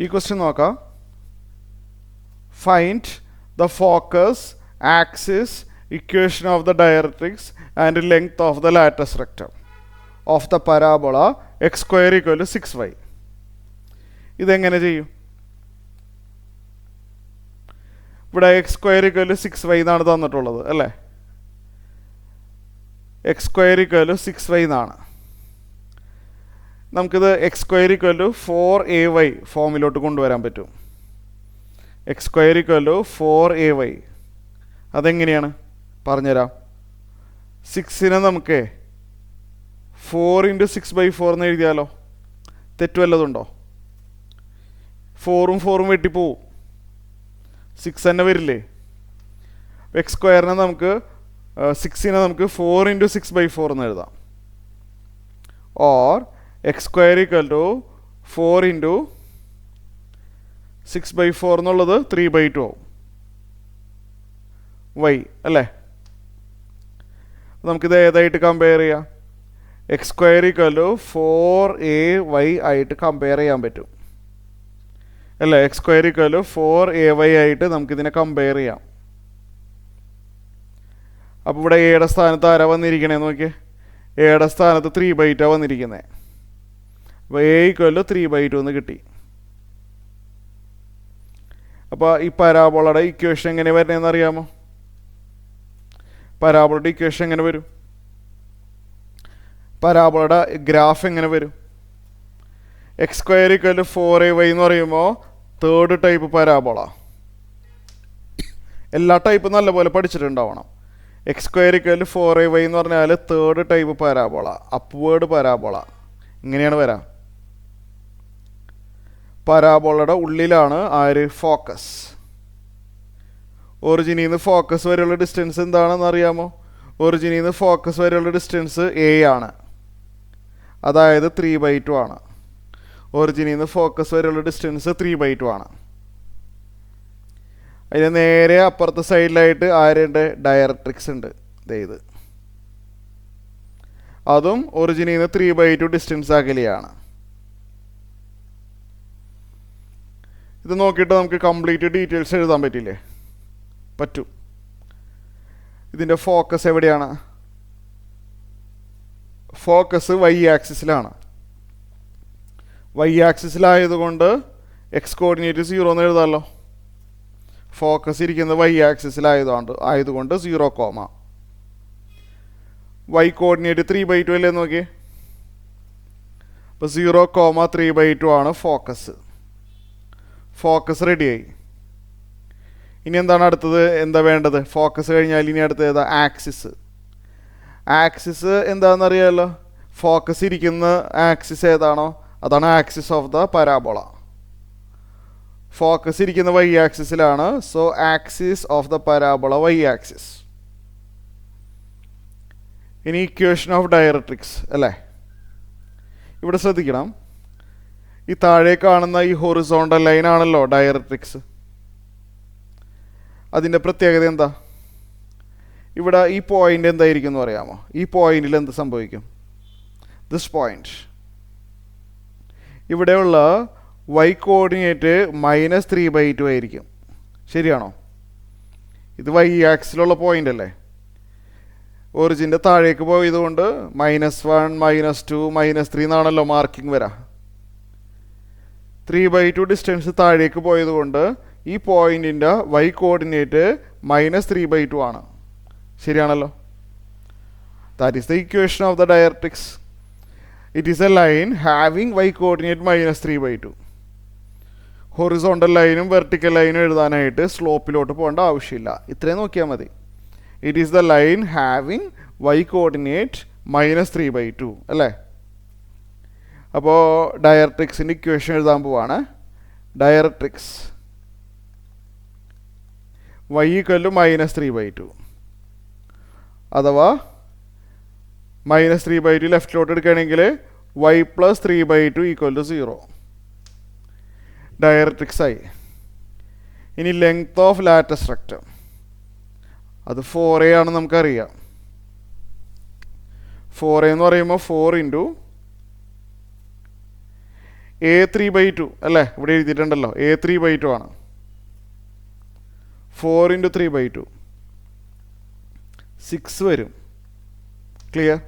ഈ ക്വസ്റ്റ്യൻ നോക്കാം. Find the focus, axis, equation of the directrix and length of the latus rectum of the parabola x square equal to 6y. ഇതെങ്ങനെ ചെയ്യും? ഇവിടെ X square equal to 6y എന്നാണ് തന്നിട്ടുള്ളത് അല്ലേ? X square equal to 6y എന്നാണ്. നമുക്കിത് x square equal to 4ay ഫോമിലോട്ട് കൊണ്ടുവരാൻ പറ്റും. X square equal to 4ay. അതെങ്ങനെയാണ് പറഞ്ഞുതരാം. 6നെ നമുക്ക് 4 × 6/4 എന്ന് എഴുതിയാലോ? തെറ്റ് വല്ലതുണ്ടോ? 4ഉം 4ഉം വെട്ടിപ്പോവും, 6 തന്നെ വരില്ലേ? എക്സ് സ്ക്വയറിനെ നമുക്ക് 6നെ നമുക്ക് 4 × 6/4 എന്ന് എഴുതാം. Or x square equal to 4 × 6/4 എന്നുള്ളത് 3/2 ആവും. y അല്ലേ? നമുക്കിത് ഏതായിട്ട് കമ്പയർ ചെയ്യാം? X square equal to 4ay ആയിട്ട് കമ്പയർ ചെയ്യാൻ പറ്റും അല്ലേ? X square equal to 4ay ആയിട്ട് നമുക്കിതിനെ കമ്പയർ ചെയ്യാം. അപ്പോൾ ഇവിടെ എയുടെ സ്ഥാനത്ത് ആരാ വന്നിരിക്കണേന്ന് നോക്കിയേ. എയുടെ സ്ഥാനത്ത് 3/2 വന്നിരിക്കുന്നത്. അപ്പോൾ എ ഈക്വൽ ടു 3/2 എന്ന് കിട്ടി. അപ്പോൾ ഈ പരാബോളയുടെ ഇക്വേഷൻ എങ്ങനെ വരണേന്ന് അറിയാമോ? പരാബോളയുടെ ഇക്വേഷൻ എങ്ങനെ വരും? പരാബോളയുടെ ഗ്രാഫ് എങ്ങനെ വരും? X square equal to 4ay എന്ന് പറയുമ്പോൾ തേർഡ് ടൈപ്പ് പരാബോള. എല്ലാ ടൈപ്പും നല്ലപോലെ പഠിച്ചിട്ടുണ്ടാവണം. X square equal to 4ay എന്ന് പറഞ്ഞാൽ third type parabola, upward parabola. ഇങ്ങനെയാണ് വരാം. പരാബോളയുടെ ഉള്ളിലാണ് ആര്? ഫോക്കസ്. ഒറിജിനിൽ നിന്ന് ഫോക്കസ് വരെയുള്ള ഡിസ്റ്റൻസ് എന്താണെന്ന് അറിയാമോ? ഒറിജിനിൽ നിന്ന് ഫോക്കസ് വരെയുള്ള ഡിസ്റ്റൻസ് a ആണ്, അതായത് 3/2 ആണ്. ഒറിജിനിൽ നിന്ന് ഫോക്കസ് വരെയുള്ള ഡിസ്റ്റൻസ് 3/2 ആണ്. അതിന് നേരെ അപ്പുറത്തെ സൈഡിലായിട്ട് ആരുണ്ട്? ഡയറക്ട്രിക്സ് ഉണ്ട്. ഇത് അതും ഒറിജിനിൽ നിന്ന് 3/2 ഡിസ്റ്റൻസ് അകലെയാണ്. ഇത് നോക്കിയിട്ട് നമുക്ക് കംപ്ലീറ്റ് ഡീറ്റെയിൽസ് എഴുതാൻ പറ്റില്ലേ? പറ്റും. ഇതിൻ്റെ ഫോക്കസ് എവിടെയാണ്? ഫോക്കസ് y ആക്സിസിലാണ്. y ആക്സിസിലായതുകൊണ്ട് എക്സ് കോർഡിനേറ്റ് 0 എന്ന് എഴുതാമല്ലോ. ഫോക്കസ് ഇരിക്കുന്നത് y ആക്സിസിലായതുകൊണ്ട് 0, y കോർഡിനേറ്റ് 3/2 അല്ലേ നോക്കിയേ. അപ്പോൾ 0, 3/2 ആണ് ഫോക്കസ്. ഫോക്കസ് റെഡിയായി. ഇനി എന്താണ് അടുത്തത്? എന്താ വേണ്ടത്? ഫോക്കസ് കഴിഞ്ഞാൽ ഇനി അടുത്തത് ഏതാ? ആക്സിസ്. ആക്സിസ് എന്താണെന്നറിയാമല്ലോ. ഫോക്കസ് ഇരിക്കുന്ന ആക്സിസ് ഏതാണോ അതാണ് axis of the parabola. Focus ഇരിക്കുന്ന y ആക്സിസിലാണ്. So axis of the parabola y axis. ഇനി ഇക്വേഷൻ ഓഫ് ഡയറക്ട്രിക്സ് അല്ലേ? ഇവിടെ ശ്രദ്ധിക്കണം, ഈ താഴെ കാണുന്ന ഈ ഹൊറിസോണ്ടൽ ലൈൻ ആണല്ലോ ഡയറക്ട്രിക്സ്. അതിൻ്റെ പ്രത്യേകത എന്താ? ഇവിടെ ഈ പോയിന്റ് എന്തായിരിക്കും എന്ന് പറയാമോ? ഈ പോയിന്റിൽ എന്ത് സംഭവിക്കും? ദിസ് പോയിന്റ്, ഇവിടെയുള്ള y കോർഡിനേറ്റ് -3/2 ആയിരിക്കും. ശരിയാണോ? ഇത് y ആക്സിലുള്ള പോയിന്റ് അല്ലേ? ഒറിജിൻ്റെ താഴേക്ക് പോയതുകൊണ്ട് -1, -2, -3 എന്നാണല്ലോ മാർക്കിംഗ് വരാ. 3/2 ഡിസ്റ്റൻസ് താഴേക്ക് പോയതുകൊണ്ട് ഈ പോയിന്റിൻ്റെ y കോർഡിനേറ്റ് -3/2 ആണ്. ശരിയാണല്ലോ? That is the equation of the directrix. It is A line having y coordinate -3/2. Horizontal ലൈനും വെർട്ടിക്കൽ ലൈനും എഴുതാനായിട്ട് സ്ലോപ്പിലോട്ട് പോകേണ്ട ആവശ്യമില്ല. ഇത്രയും നോക്കിയാൽ മതി. It is the line having y coordinate -3/2 അല്ലേ? അപ്പോൾ ഡയറക്ട്രിക്സിൻ്റെ ഇക്വേഷൻ എഴുതാൻ പോവാണ്. ഡയറക്ട്രിക്സ് y = -3/2, അഥവാ -3/2 ലെഫ്റ്റിലോട്ട് എടുക്കുകയാണെങ്കിൽ y + 3/2 = 0. ഡയറക്ട്രിക്സ് ആയി. ഇനി ലെങ്ത് ഓഫ് ലാറ്റസ് റെക്റ്റം, അത് 4a ആണ് നമുക്കറിയാം. 4a എന്ന് പറയുമ്പോൾ 4 × A3/2 അല്ലേ, ഇവിടെ എഴുതിയിട്ടുണ്ടല്ലോ A3/2 ആണ്. 4 × 3/2 6 വരും. ക്ലിയർ?